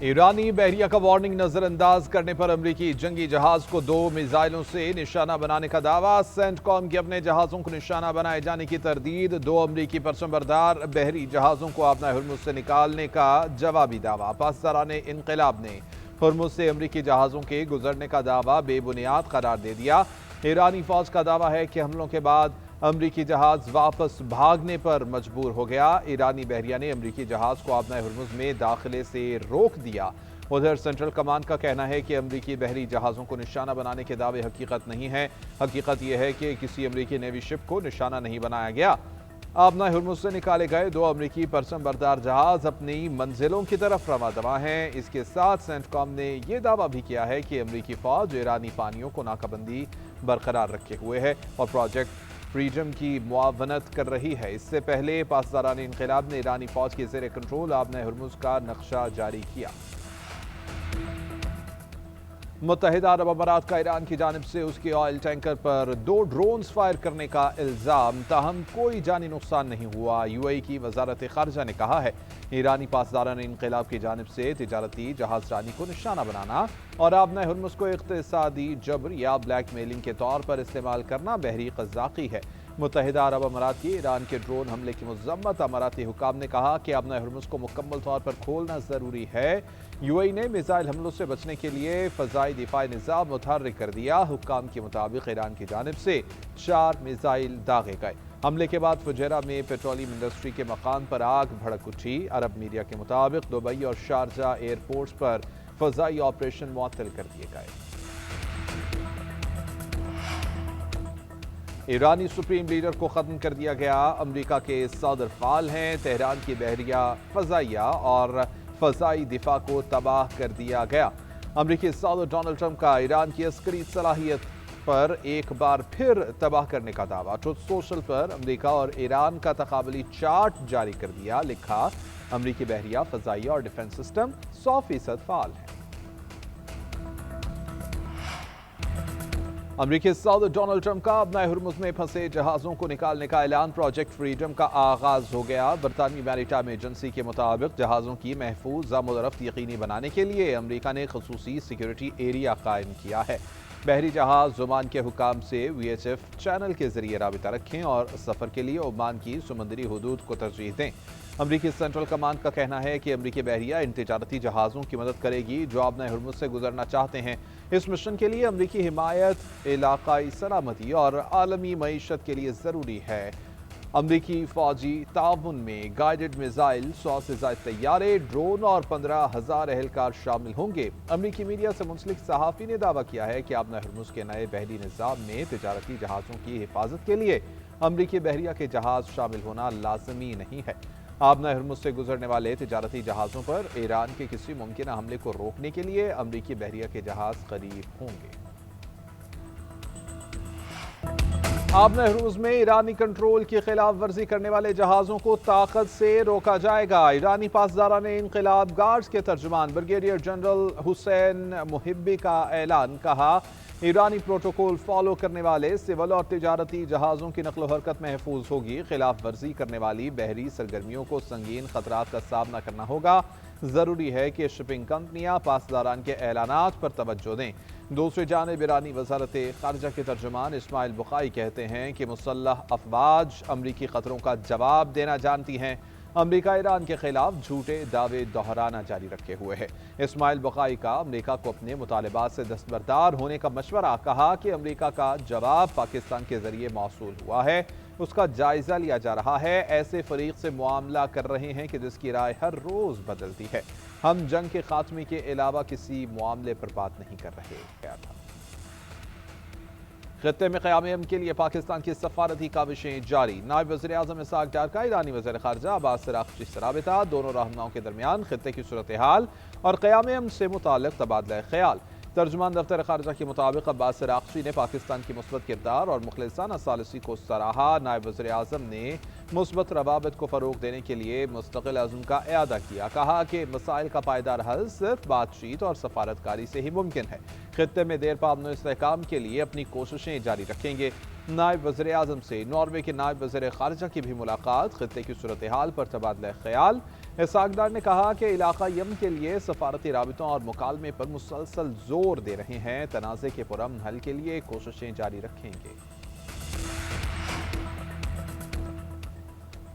ایرانی بحریہ کا وارننگ نظر انداز کرنے پر امریکی جنگی جہاز کو 2 میزائلوں سے نشانہ بنانے کا دعویٰ۔ سینٹ کام کے اپنے جہازوں کو نشانہ بنائے جانے کی تردید۔ 2 امریکی پرچم بردار بحری جہازوں کو آبنائے ہرمز سے نکالنے کا جوابی دعویٰ۔ پاسداران انقلاب نے ہرمز سے امریکی جہازوں کے گزرنے کا دعویٰ بے بنیاد قرار دے دیا۔ ایرانی فوج کا دعویٰ ہے کہ حملوں کے بعد امریکی جہاز واپس بھاگنے پر مجبور ہو گیا۔ ایرانی بحریہ نے امریکی جہاز کو آبنائے ہرمز میں داخلے سے روک دیا۔ ادھر سینٹرل کمانڈ کا کہنا ہے کہ امریکی بحری جہازوں کو نشانہ بنانے کے دعوے حقیقت نہیں ہے۔ حقیقت یہ ہے کہ کسی امریکی نیوی شپ کو نشانہ نہیں بنایا گیا۔ آبنائے ہرمز سے نکالے گئے 2 امریکی پرچم بردار جہاز اپنی منزلوں کی طرف رواں دواں ہیں۔ اس کے ساتھ سینٹ کام نے یہ دعویٰ بھی کیا ہے کہ امریکی فوج ایرانی پانیوں کو ناکہ بندی برقرار رکھے ہوئے ہے اور پروجیکٹ فریڈم کی معاونت کر رہی ہے۔ اس سے پہلے پاسداران انقلاب نے ایرانی فوج کے زیر کنٹرول آبنائے ہرمز کا نقشہ جاری کیا۔ متحدہ عرب امارات کا ایران کی جانب سے اس کے آئل ٹینکر پر 2 ڈرونز فائر کرنے کا الزام، تاہم کوئی جانی نقصان نہیں ہوا۔ یو اے ای کی وزارت خارجہ نے کہا ہے ایرانی پاسداران انقلاب کی جانب سے تجارتی جہاز رانی کو نشانہ بنانا اور آبنائے ہرمز کو اقتصادی جبر یا بلیک میلنگ کے طور پر استعمال کرنا بحری قزاقی ہے۔ متحدہ عرب امارات کی ایران کے ڈرون حملے کی مذمت۔ اماراتی حکام نے کہا کہ آبنائے ہرمز کو مکمل طور پر کھولنا ضروری ہے۔ یو اے ای نے میزائل حملوں سے بچنے کے لیے فضائی دفاعی نظام متحرک کر دیا۔ حکام کے مطابق ایران کی جانب سے 4 میزائل داغے گئے۔ حملے کے بعد فجیرہ میں پیٹرولیم انڈسٹری کے مقام پر آگ بھڑک اٹھی۔ عرب میڈیا کے مطابق دبئی اور شارجہ ایئرپورٹس پر فضائی آپریشن معطل کر دیے گئے۔ ایرانی سپریم لیڈر کو ختم کر دیا گیا۔ امریکہ کے صدر فعال ہیں۔ تہران کی بحریہ فضائیہ اور فضائی دفاع کو تباہ کر دیا گیا۔ امریکی صدر ڈونلڈ ٹرمپ کا ایران کی عسکری صلاحیت پر ایک بار پھر تباہ کرنے کا دعویٰ۔ ٹروتھ سوشل پر امریکہ اور ایران کا تقابلی چارٹ جاری کر دیا۔ لکھا امریکی بحریہ فضائیہ اور ڈیفنس سسٹم 100% فعال ہے۔ امریکی صدر ڈونلڈ ٹرمپ کا آبنائے ہرمز میں پھنسے جہازوں کو نکالنے کا اعلان۔ پروجیکٹ فریڈم کا آغاز ہو گیا۔ برطانوی میری ٹائم ایجنسی کے مطابق جہازوں کی محفوظ آمد و رفت یقینی بنانے کے لیے امریکہ نے خصوصی سیکیورٹی ایریا قائم کیا ہے۔ بحری جہاز عمان کے حکام سے وی ایچ ایف چینل کے ذریعے رابطہ رکھیں اور سفر کے لیے عمان کی سمندری حدود کو ترجیح دیں۔ امریکی سینٹرل کمانڈ کا کہنا ہے کہ امریکی بحریہ ان تجارتی جہازوں کی مدد کرے گی جو آبنائے ہرمز سے گزرنا چاہتے ہیں۔ اس مشن کے لیے امریکی حمایت علاقائی سلامتی اور عالمی معیشت کے لیے ضروری ہے۔ امریکی فوجی تعاون میں گائیڈڈ میزائل، 100 سے زائد طیارے، ڈرون اور 15,000 اہلکار شامل ہوں گے۔ امریکی میڈیا سے منسلک صحافی نے دعویٰ کیا ہے کہ آبنائے ہرمز کے نئے بحری نظام میں تجارتی جہازوں کی حفاظت کے لیے امریکی بحریہ کے جہاز شامل ہونا لازمی نہیں ہے۔ آبنائے ہرمز سے گزرنے والے تجارتی جہازوں پر ایران کے کسی ممکنہ حملے کو روکنے کے لیے امریکی بحریہ کے جہاز قریب ہوں گے۔ آبنائے ہرمز میں ایرانی کنٹرول کی خلاف ورزی کرنے والے جہازوں کو طاقت سے روکا جائے گا۔ ایرانی پاسداران انقلاب گارڈز کے ترجمان بریگیڈیئر جنرل حسین محبی کا اعلان۔ کہا ایرانی پروٹوکول فالو کرنے والے سول اور تجارتی جہازوں کی نقل و حرکت محفوظ ہوگی۔ خلاف ورزی کرنے والی بحری سرگرمیوں کو سنگین خطرات کا سامنا کرنا ہوگا۔ ضروری ہے کہ شپنگ کمپنیاں پاسداران کے اعلانات پر توجہ دیں۔ دوسری جانب ایرانی وزارت خارجہ کے ترجمان اسماعیل بخاری کہتے ہیں کہ مسلح افواج امریکی خطروں کا جواب دینا جانتی ہیں۔ امریکہ ایران کے خلاف جھوٹے دعوے دہرانا جاری رکھے ہوئے ہے۔ اسماعیل بخاری کا امریکہ کو اپنے مطالبات سے دستبردار ہونے کا مشورہ۔ کہا کہ امریکہ کا جواب پاکستان کے ذریعے موصول ہوا ہے، اس کا جائزہ لیا جا رہا ہے۔ ایسے فریق سے معاملہ کر رہے ہیں کہ جس کی رائے ہر روز بدلتی ہے۔ ہم جنگ کے خاتمے کے علاوہ کسی معاملے پر بات نہیں کر رہے۔ خطے میں قیام امن کے لیے پاکستان کی سفارتی کاوشیں جاری۔ نائب وزیر اعظم اسحاق ڈار کا ایرانی وزیر خارجہ عباس عراقچی سے رابطہ۔ دونوں رہنماؤں کے درمیان خطے کی صورتحال اور قیام امن سے متعلق تبادلہ خیال۔ ترجمان دفتر خارجہ کے مطابق عباس عراقچی نے پاکستان کی مثبت کردار اور مخلصانہ ثالثی کو سراہا۔ نائب وزیر اعظم نے مثبت روابط کو فروغ دینے کے لیے مستقل عزم کا اعادہ کیا۔ کہا کہ مسائل کا پائیدار حل صرف بات چیت اور سفارتکاری سے ہی ممکن ہے۔ خطے میں دیر پا امن و استحکام کے لیے اپنی کوششیں جاری رکھیں گے۔ نائب وزیر اعظم سے ناروے کے نائب وزیر خارجہ کی بھی ملاقات، خطے کی صورتحال پر تبادلہ خیال۔ اسحاق ڈار نے کہا کہ علاقہ یم کے لیے سفارتی رابطوں اور مکالمے پر مسلسل زور دے رہے ہیں، تنازع کے پرامن حل کے لیے کوششیں جاری رکھیں گے۔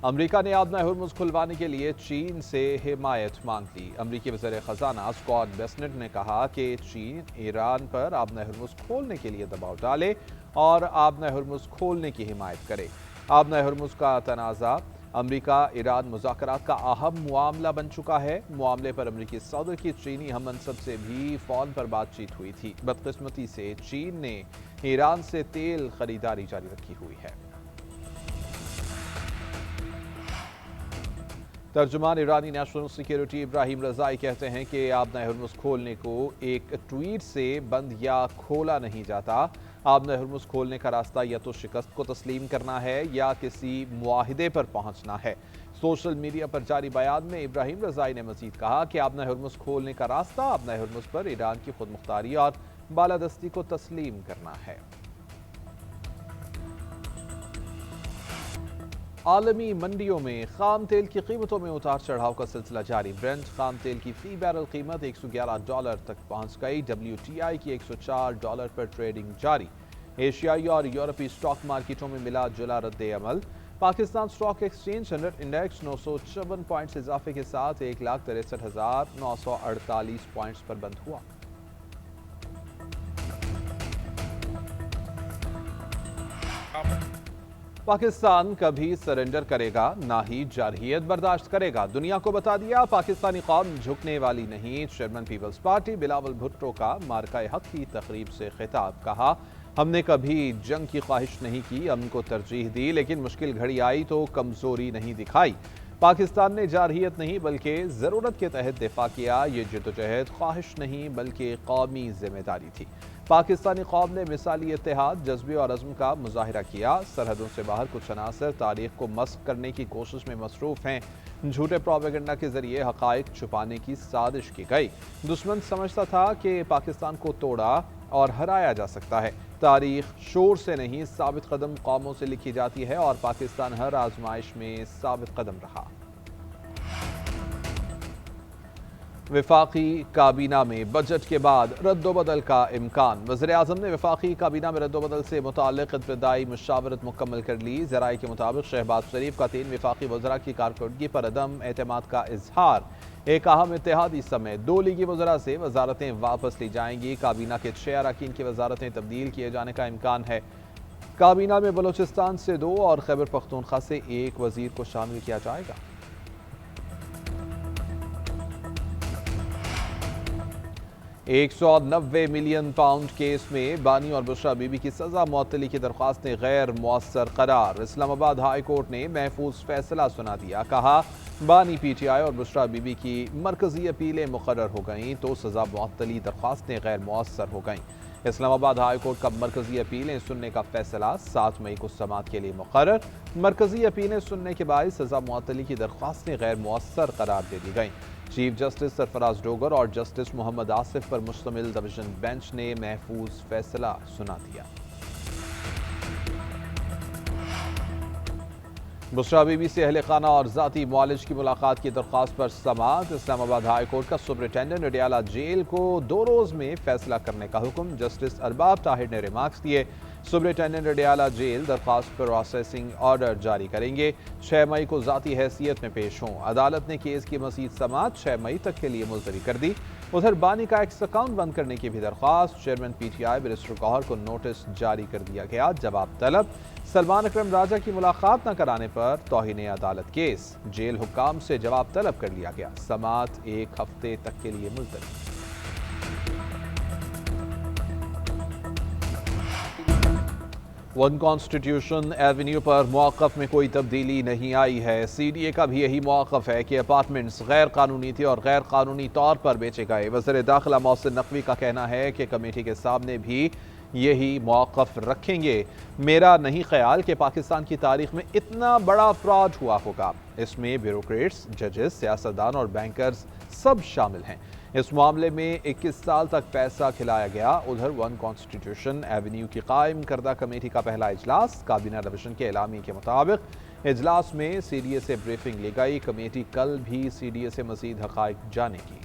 امریکہ نے آبنہ ہرمز کھلوانے کے لیے چین سے حمایت مانگ لی۔ امریکی وزیر خزانہ اسکاٹ بیسنٹ نے کہا کہ چین ایران پر آبنہ ہرمز کھولنے کے لیے دباؤ ڈالے اور آبنہ ہرمز کھولنے کی حمایت کرے۔ آبنہ ہرمز کا تنازع امریکہ ایران مذاکرات کا اہم معاملہ بن چکا ہے۔ معاملے پر امریکی صدر کی چینی ہم منصب سے بھی فون پر بات چیت ہوئی تھی۔ بدقسمتی سے چین نے ایران سے تیل خریداری جاری رکھی ہوئی ہے۔ ترجمان ایرانی نیشنل سیکیورٹی ابراہیم رضائی کہتے ہیں کہ آبنہ ہرمز کھولنے کو ایک ٹویٹ سے بند یا کھولا نہیں جاتا۔ آبنہ ہرمز کھولنے کا راستہ یا تو شکست کو تسلیم کرنا ہے یا کسی معاہدے پر پہنچنا ہے۔ سوشل میڈیا پر جاری بیان میں ابراہیم رضائی نے مزید کہا کہ آبنہ ہرمز کھولنے کا راستہ آبنہ ہرمز پر ایران کی خود مختاری اور بالادستی کو تسلیم کرنا ہے۔ عالمی منڈیوں میں خام تیل کی قیمتوں میں اتار چڑھاؤ کا سلسلہ جاری۔ برنٹ خام تیل کی فی بیرل قیمت $111 تک پہنچ گئی۔ WTI کی $104 پر ٹریڈنگ جاری۔ ایشیائی اور یورپی سٹاک مارکیٹوں میں ملا جلا رد عمل۔ Pakistan stock exchange 100 index 954 points اضافے کے ساتھ 1,63,948 پوائنٹس پر بند ہوا۔ پاکستان کبھی سرنڈر کرے گا نہ ہی جارحیت برداشت کرے گا، دنیا کو بتا دیا پاکستانی قوم جھکنے والی نہیں۔ Chairman Peoples Party Bilawal Bhutto کا مارکہ حق کی تقریب سے خطاب، کہا ہم نے کبھی جنگ کی خواہش نہیں کی، امن کو ترجیح دی، لیکن مشکل گھڑی آئی تو کمزوری نہیں دکھائی۔ پاکستان نے جارحیت نہیں بلکہ ضرورت کے تحت دفاع کیا، یہ جدوجہد خواہش نہیں بلکہ قومی ذمہ داری تھی۔ پاکستانی قوم نے مثالی اتحاد، جذبے اور عزم کا مظاہرہ کیا۔ سرحدوں سے باہر کچھ عناصر تاریخ کو مسخ کرنے کی کوشش میں مصروف ہیں۔ جھوٹے پروپیگنڈا کے ذریعے حقائق چھپانے کی سازش کی گئی۔ دشمن سمجھتا تھا کہ پاکستان کو توڑا اور ہرایا جا سکتا ہے۔ تاریخ شور سے نہیں ثابت قدم قوموں سے لکھی جاتی ہے اور پاکستان ہر آزمائش میں ثابت قدم رہا۔ وفاقی کابینہ میں بجٹ کے بعد رد و بدل کا امکان۔ وزیر اعظم نے وفاقی کابینہ میں رد و بدل سے متعلق ابتدائی مشاورت مکمل کر لی۔ ذرائع کے مطابق شہباز شریف کا 3 وفاقی وزراء کی کارکردگی پر عدم اعتماد کا اظہار۔ ایک اہم اتحادی سمیت 2 لیگی وزراء سے وزارتیں واپس لی جائیں گی۔ کابینہ کے 6 اراکین کی وزارتیں تبدیل کیے جانے کا امکان ہے۔ کابینہ میں بلوچستان سے 2 اور خیبر پختونخوا سے 1 وزیر کو شامل کیا جائے گا۔ 190 ملین پاؤنڈ کیس میں بانی اور بشرا بی بی کی سزا معطلی کی درخواستیں غیر مؤثر قرار۔ اسلام آباد ہائی کورٹ نے محفوظ فیصلہ سنا دیا، کہا بانی پی ٹی آئی اور بشرا بی بی کی مرکزی اپیلیں مقرر ہو گئیں تو سزا معطلی درخواستیں غیر مؤثر ہو گئیں۔ اسلام آباد ہائی کورٹ کا مرکزی اپیلیں سننے کا فیصلہ 7 مئی کو سماعت کے لیے مقرر۔ مرکزی اپیلیں سننے کے باعث سزا معطلی کی درخواستیں غیر مؤثر قرار دے دی گئیں۔ چیف جسٹس سرفراز ڈوگر اور جسٹس محمد آصف پر مشتمل ڈویژن بینچ نے محفوظ فیصلہ سنا دیا۔ بشرا بی بی سے اہل خانہ اور ذاتی معالج کی ملاقات کی درخواست پر سماعت۔ اسلام آباد ہائی کورٹ کا سپرنٹینڈنٹ اڈیالہ جیل کو 2 روز میں فیصلہ کرنے کا حکم۔ جسٹس ارباب طاہر نے ریمارکس دیے، سپرنٹینڈنٹ اڈیالہ جیل درخواست پر پروسیسنگ آرڈر جاری کریں گے، 6 مئی کو ذاتی حیثیت میں پیش ہوں۔ عدالت نے کیس کی مزید سماعت 6 مئی تک کے لیے ملتوی کر دی۔ ادھر بانی کا ایکس اکاؤنٹ بند کرنے کی بھی درخواست۔ Chairman P T I barrister Gohar کو نوٹس جاری کر دیا گیا، جواب طلب۔ سلمان اکرم راجہ کی ملاقات نہ کرانے پر توہین عدالت کیس، جیل حکام سے جواب طلب کر لیا گیا، سماعت 1 ہفتے تک کے لیے ملتوی۔ ون کانسٹیٹیوشن ایونیو پر موقف میں کوئی تبدیلی نہیں آئی ہے۔ سی ڈی اے کا بھی یہی موقف ہے کہ اپارٹمنٹس غیر قانونی تھے اور غیر قانونی طور پر بیچے گئے۔ وزیر داخلہ محسن نقوی کا کہنا ہے کہ کمیٹی کے سامنے بھی یہی موقف رکھیں گے۔ میرا نہیں خیال کہ پاکستان کی تاریخ میں اتنا بڑا فراڈ ہوا ہوگا۔ اس میں بیوروکریٹس، ججز، سیاستدان اور بینکرز سب شامل ہیں۔ اس معاملے میں 21 سال تک پیسہ کھلایا گیا۔ ادھر ون کانسٹیٹیوشن ایونیو کی قائم کردہ کمیٹی کا پہلا اجلاس، کابینہ ریویژن کے اعلامیے کے مطابق اجلاس میں سی ڈی اے سے بریفنگ لی گئی۔ کمیٹی کل بھی سی ڈی اے سے مزید حقائق جانے گی۔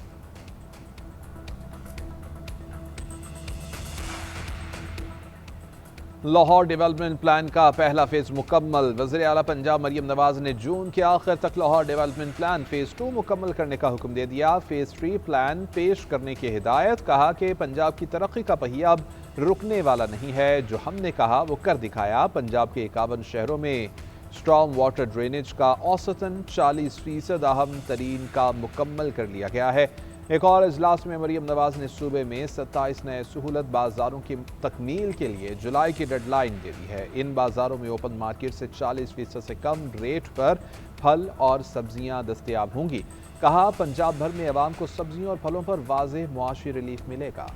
لاہور ڈیولپمنٹ پلان کا پہلا فیز مکمل، وزیر اعلیٰ پنجاب مریم نواز نے جون کے آخر تک لاہور ڈیولپمنٹ پلان فیز 2 مکمل کرنے کا حکم دے دیا۔ فیز 3 پلان پیش کرنے کی ہدایت، کہا کہ پنجاب کی ترقی کا پہیہ اب رکنے والا نہیں ہے، جو ہم نے کہا وہ کر دکھایا۔ پنجاب کے 51 شہروں میں اسٹارم واٹر ڈرینیج کا اوسطاً 40% اہم ترین کام مکمل کر لیا گیا ہے۔ ایک اور اجلاس میں مریم نواز نے صوبے میں 27 نئے سہولت بازاروں کی تکمیل کے لیے جولائی کی ڈیڈ لائن دے دی ہے۔ ان بازاروں میں اوپن مارکیٹ سے 40% سے کم ریٹ پر پھل اور سبزیاں دستیاب ہوں گی۔ کہا پنجاب بھر میں عوام کو سبزیوں اور پھلوں پر واضح معاشی ریلیف ملے گا۔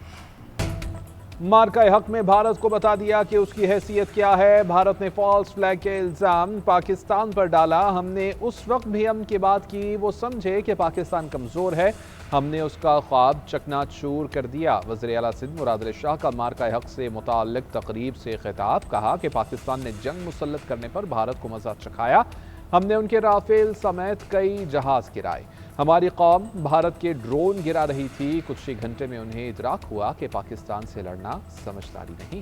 مارکہ حق میں بھارت کو بتا دیا کہ اس کی حیثیت کیا ہے۔ بھارت نے فالس فلیگ کے الزام پاکستان پر ڈالا۔ ہم نے اس وقت بھی امن کی بات کی، وہ سمجھے کہ پاکستان کمزور ہے، ہم نے اس کا خواب چکنا چور کر دیا۔ وزیر اعلیٰ سندھ مراد علی شاہ کا مارکہ حق سے متعلق تقریب سے خطاب، کہا کہ پاکستان نے جنگ مسلط کرنے پر بھارت کو مزہ چکھایا۔ ہم نے ان کے رافیل سمیت کئی جہاز گرائے۔ ہماری قوم بھارت کے ڈرون گرا رہی تھی، کچھ ہی گھنٹے میں انہیں ادراک ہوا کہ پاکستان سے لڑنا سمجھداری نہیں۔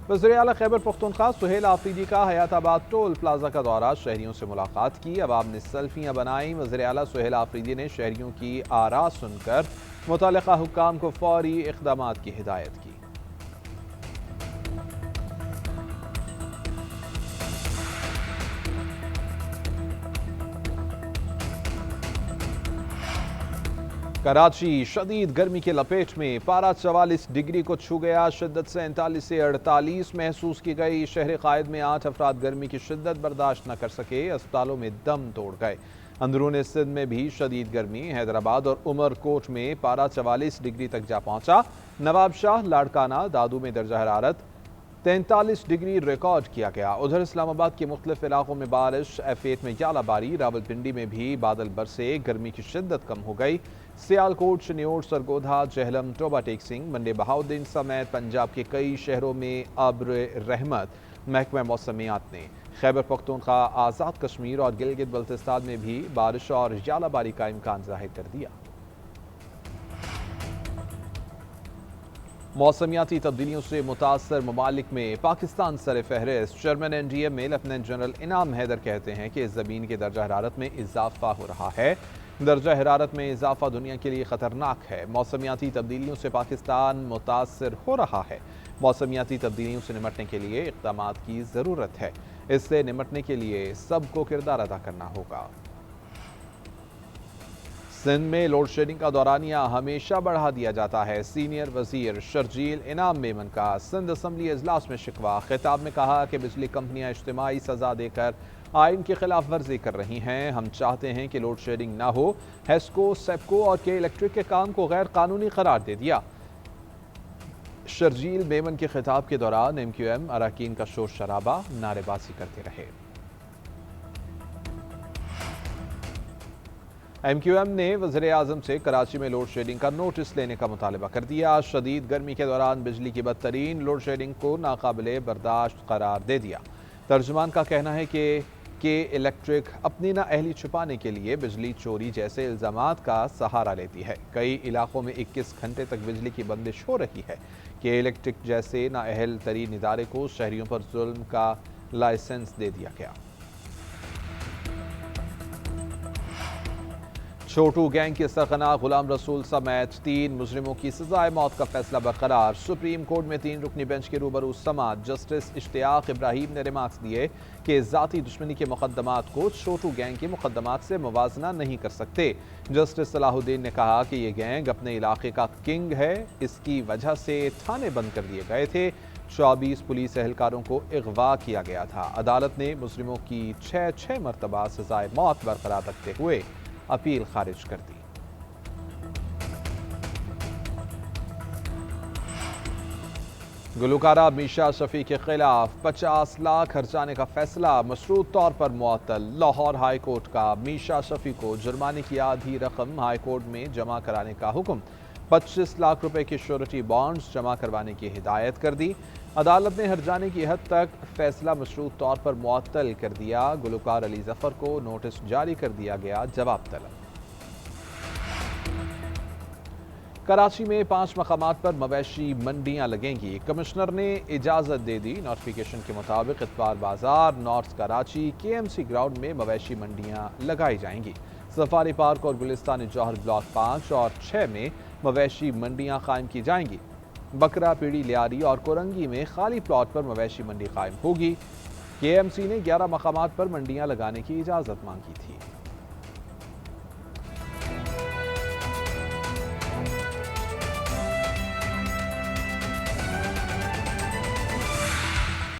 وزیر اعلیٰ خیبر پختونخوا سہیل آفریدی کا حیات آباد ٹول پلازا کا دورہ، شہریوں سے ملاقات کی، عوام نے سیلفیاں بنائیں۔ وزیر اعلیٰ سہیل آفریدی نے شہریوں کی آراء سن کر متعلقہ حکام کو فوری اقدامات کی ہدایت کی۔ کراچی شدید گرمی کے لپیٹ میں، پارہ 44 ڈگری کو چھو گیا، شدت سے 39 سے 48 محسوس کی گئی۔ شہر قائد میں 8 افراد گرمی کی شدت برداشت نہ کر سکے، اسپتالوں میں دم توڑ گئے۔ اندرون سندھ میں بھی شدید گرمی، حیدرآباد اور عمر کوٹ میں پارہ 44 ڈگری تک جا پہنچا۔ نواب شاہ، لاڑکانہ، دادو میں درجہ حرارت 43 ڈگری ریکارڈ کیا گیا۔ ادھر اسلام آباد کے مختلف علاقوں میں بارش، F8 میں ژالہ باری، راولپنڈی میں بھی بادل برسے، گرمی کی شدت کم ہو گئی۔ سیالکوٹ، شنیور، سرگودھا، جہلم، ٹوبہ ٹیک سنگھ، منڈی بہاؤدین سمیت پنجاب کے کئی شہروں میں ابر رحمت۔ محکمہ موسمیات نے خیبر پختونخوا، آزاد کشمیر اور گلگت بلتستان میں بھی بارش اور ژالہ باری کا امکان ظاہر کر دیا۔ موسمیاتی تبدیلیوں سے متاثر ممالک میں پاکستان سر فہرست۔ چیئرمین NDA میں لیفٹیننٹ جنرل انعام حیدر کہتے ہیں کہ زمین کی درجہ حرارت میں اضافہ ہو رہا ہے۔ درجہ حرارت میں اضافہ دنیا کے لیے خطرناک ہے۔ موسمیاتی تبدیلیوں سے پاکستان متاثر ہو رہا ہے۔ موسمیاتی تبدیلیوں سے نمٹنے کے لیے اقدامات کی ضرورت ہے۔ اس سے نمٹنے کے لیے سب کو کردار ادا کرنا ہوگا۔ سندھ میں لوڈ شیڈنگ کا دورانیہ ہمیشہ بڑھا دیا جاتا ہے۔ سینئر وزیر شرجیل انعام میمن کا سندھ اسمبلی اجلاس میں شکوہ، خطاب میں کہا کہ بجلی کمپنیاں اجتماعی سزا دے کر آئین کی خلاف ورزی کر رہی ہیں۔ ہم چاہتے ہیں کہ لوڈ شیڈنگ نہ ہو۔ ہیسکو، سیپکو اور کے الیکٹرک کے کام کو غیر قانونی قرار دے دیا۔ شرجیل میمن کے خطاب کے دوران MQM اراکین کا شور شرابہ، نعرے بازی کرتے رہے۔ MQM نے وزیر اعظم سے کراچی میں لوڈ شیڈنگ کا نوٹس لینے کا مطالبہ کر دیا۔ شدید گرمی کے دوران بجلی کی بدترین لوڈ شیڈنگ کو ناقابل برداشت قرار دے دیا۔ ترجمان کا کہنا ہے کہ الیکٹرک اپنی نااہلی چھپانے کے لیے بجلی چوری جیسے الزامات کا سہارا لیتی ہے۔ کئی علاقوں میں 21 گھنٹے تک بجلی کی بندش ہو رہی ہے۔ کہ الیکٹرک جیسے نااہل ترین ادارے کو شہریوں پر ظلم کا لائسنس دے دیا گیا۔ چھوٹو گینگ کے سرغنہ غلام رسول سمیت 3 مجرموں کی سزائے موت کا فیصلہ برقرار۔ سپریم کورٹ میں 3 رکنی بینچ کے روبرو سماعت، جسٹس اشتیاق ابراہیم نے ریمارکس دیے کہ ذاتی دشمنی کے مقدمات کو چھوٹو گینگ کے مقدمات سے موازنہ نہیں کر سکتے۔ جسٹس صلاح الدین نے کہا کہ یہ گینگ اپنے علاقے کا کنگ ہے، اس کی وجہ سے تھانے بند کر دیے گئے تھے۔ 24 پولیس اہلکاروں کو اغوا کیا گیا تھا۔ عدالت نے مجرموں کی 6 مرتبہ سزائے موت برقرار رکھتے ہوئے اپیل خارج کر دی۔ گلوکارہ میشا شفیع کے خلاف 50 لاکھ خرچانے کا فیصلہ مشروط طور پر معطل۔ لاہور ہائی کورٹ کا میشا شفیع کو جرمانے کی آدھی رقم ہائی کورٹ میں جمع کرانے کا حکم۔ 25 لاکھ روپے کے شورٹی بانڈز جمع کروانے کی ہدایت کر دی۔ عدالت نے ہرجانے کی حد تک فیصلہ مشروط طور پر معطل کر دیا۔ گلوکار علی ظفر کو نوٹس جاری کر دیا گیا جواب طلب۔ کراچی میں 5 مقامات پر مویشی منڈیاں لگیں گی۔ کمشنر نے اجازت دے دی۔ نوٹیفیکیشن کے مطابق اتوار بازار، نارتھ کراچی، KMC گراؤنڈ میں مویشی منڈیاں لگائی جائیں گی۔ سفاری پارک اور گلستان جوہر بلاک 5 اور 6 میں مویشی منڈیاں قائم کی جائیں گی۔ بکرا پیڑی لیاری اور کورنگی میں خالی پلاٹ پر مویشی منڈی قائم ہوگی۔ KMC نے 11 مقامات پر منڈیاں لگانے کی اجازت مانگی تھی۔